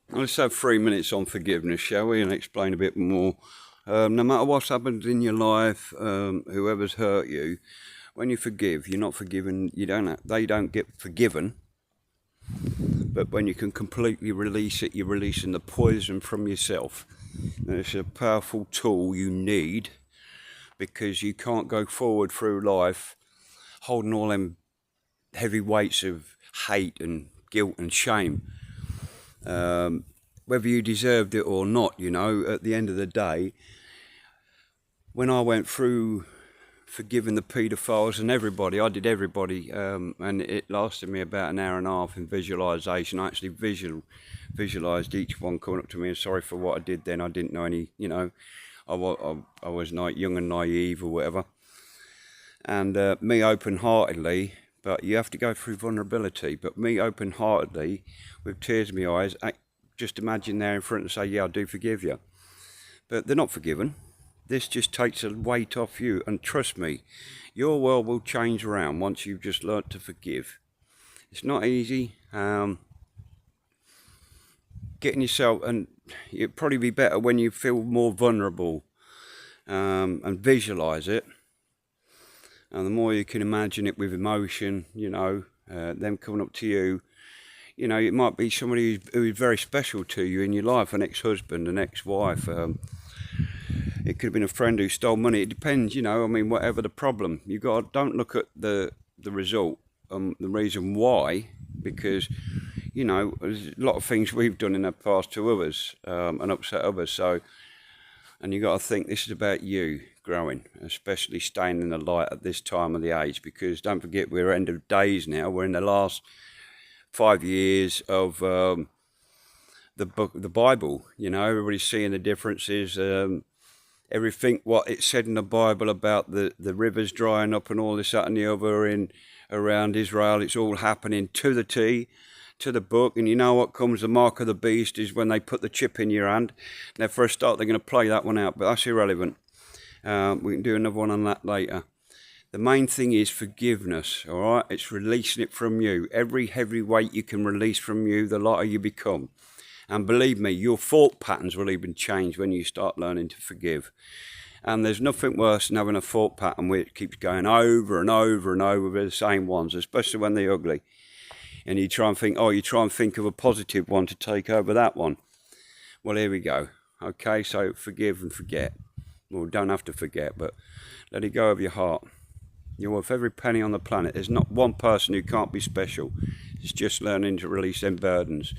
Let's have 3 minutes on forgiveness, shall we, and explain a bit more. No matter what's happened in your life, whoever's hurt you, when you forgive, you're not forgiven. They don't get forgiven. But when you can completely release it, you're releasing the poison from yourself. And it's a powerful tool you need, because you can't go forward through life holding all them heavy weights of hate and guilt and shame. Whether you deserved it or not, at the end of the day, when I went through forgiving the paedophiles and everybody, I did everybody, and it lasted me about an hour and a half in visualisation. I actually visualised each one coming up to me and sorry for what I did then. I didn't know any, I was young and naive or whatever. And me open-heartedly, but you have to go through vulnerability, but me open-heartedly, with tears in my eyes, just imagine there in front and say, yeah, I do forgive you. But they're not forgiven. This just takes a weight off you, and trust me, your world will change around once you've just learnt to forgive. It's not easy. Getting yourself, and it'd probably be better when you feel more vulnerable, and visualise it. And the more you can imagine it with emotion, them coming up to you, it might be somebody who is very special to you in your life, an ex-husband, an ex-wife. It could have been a friend who stole money. It depends, whatever the problem. Don't look at the result, the reason why, because, there's a lot of things we've done in the past to others, and upset others. So, and you got to think this is about you growing, especially staying in the light at this time of the age, because don't forget, we're end of days now. We're in the last 5 years of the Bible. Everybody's seeing the differences. Everything what it said in the Bible about the rivers drying up and all this, that and the other around Israel, it's all happening to the T, to the book. And you know what comes, the mark of the beast is when they put the chip in your hand. Now for a start, they're going to play that one out, but that's irrelevant. We can do another one on that later. The main thing is forgiveness, all right? It's releasing it from you. Every heavy weight you can release from you, the lighter you become. And believe me, your thought patterns will even change when you start learning to forgive. And there's nothing worse than having a thought pattern where it keeps going over and over and over with the same ones, especially when they're ugly. And you try and think of a positive one to take over that one. Well, here we go. Okay, so forgive and forget. Well, don't have to forget, but let it go of your heart. You're worth every penny on the planet. There's not one person who can't be special. It's just learning to release them burdens.